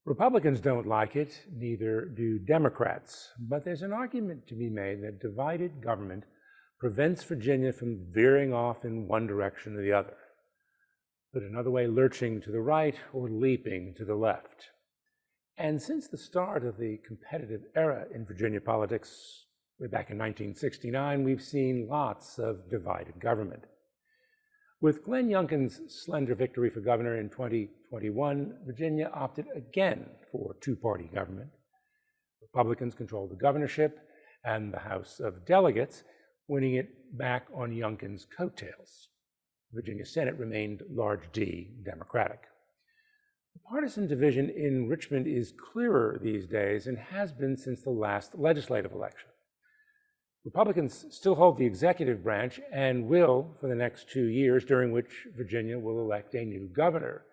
Republicans don't like it, neither do Democrats, but there's an argument to be made that divided government prevents Virginia from veering off in one direction or the other, but another way lurching to the right or leaping to the left. And since the start of the competitive era in Virginia politics, way back in 1969, we've seen lots of divided government. With Glenn Youngkin's slender victory for governor in 2021, Virginia opted again for two-party government. Republicans controlled the governorship and the House of Delegates, winning it back on Youngkin's coattails. The Virginia Senate remained large D Democratic. The partisan division in Richmond is clearer these days and has been since the last legislative election. Republicans still hold the executive branch and will for the next 2 years, during which Virginia will elect a new governor.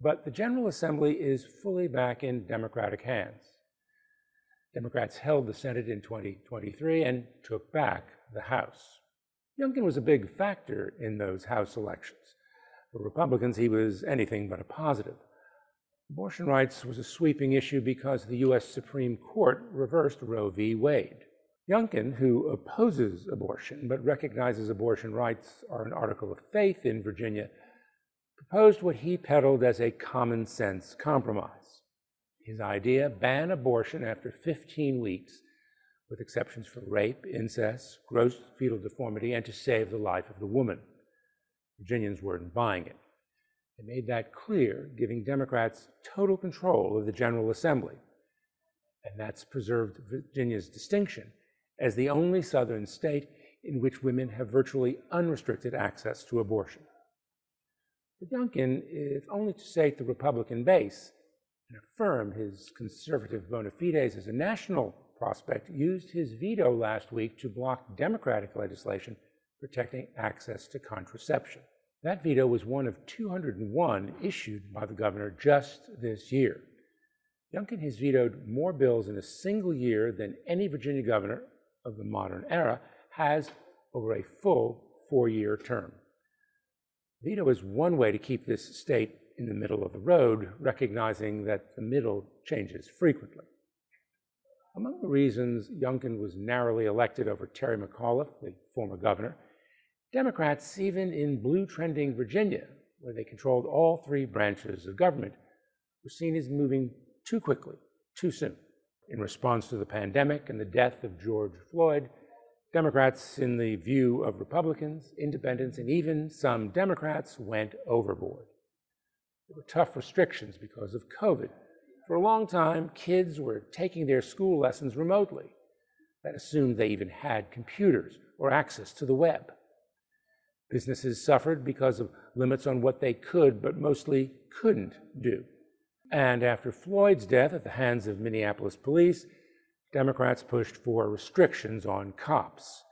But the General Assembly is fully back in Democratic hands. Democrats held the Senate in 2023 and took back the House. Youngkin was a big factor in those House elections. For Republicans, he was anything but a positive. Abortion rights was a sweeping issue because the U.S. Supreme Court reversed Roe v. Wade. Youngkin, who opposes abortion but recognizes abortion rights are an article of faith in Virginia, proposed what he peddled as a common-sense compromise. His idea: ban abortion after 15 weeks, with exceptions for rape, incest, gross fetal deformity, and to save the life of the woman. Virginians weren't buying it. They made that clear, giving Democrats total control of the General Assembly. And that's preserved Virginia's distinction as the only Southern state in which women have virtually unrestricted access to abortion. But Youngkin, if only to sate the Republican base and affirm his conservative bona fides as a national prospect, used his veto last week to block Democratic legislation protecting access to contraception. That veto was one of 201 issued by the governor just this year. Youngkin has vetoed more bills in a single year than any Virginia governor of the modern era has over a full 4-year term. Veto is one way to keep this state in the middle of the road, recognizing that the middle changes frequently. Among the reasons Youngkin was narrowly elected over Terry McAuliffe, the former governor, Democrats, even in blue-trending Virginia, where they controlled all 3 branches of government, were seen as moving too quickly, too soon. In response to the pandemic and the death of George Floyd, Democrats, in the view of Republicans, independents, and even some Democrats, went overboard. There were tough restrictions because of COVID. For a long time, kids were taking their school lessons remotely. That assumed they even had computers or access to the web. Businesses suffered because of limits on what they could, but mostly couldn't do. And after Floyd's death at the hands of Minneapolis police, Democrats pushed for restrictions on cops.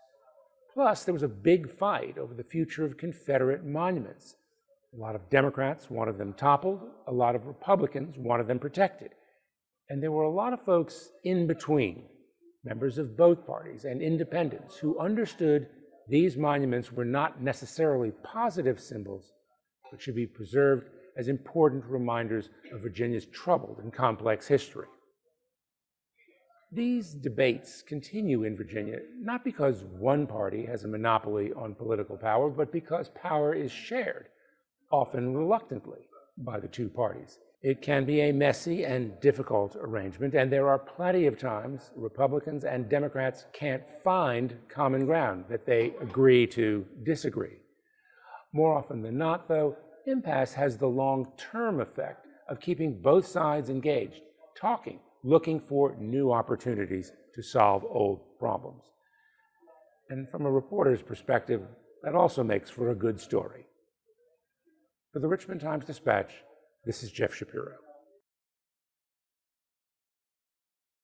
Plus, there was a big fight over the future of Confederate monuments. A lot of Democrats wanted them toppled, a lot of Republicans wanted them protected. And there were a lot of folks in between, members of both parties and independents, who understood these monuments were not necessarily positive symbols, but should be preserved as important reminders of Virginia's troubled and complex history. These debates continue in Virginia, not because one party has a monopoly on political power, but because power is shared, often reluctantly, by the 2 parties. It can be a messy and difficult arrangement, and there are plenty of times Republicans and Democrats can't find common ground, that they agree to disagree. More often than not, though, impasse has the long-term effect of keeping both sides engaged, talking, looking for new opportunities to solve old problems. And from a reporter's perspective, that also makes for a good story. For the Richmond Times-Dispatch, this is Jeff Shapiro.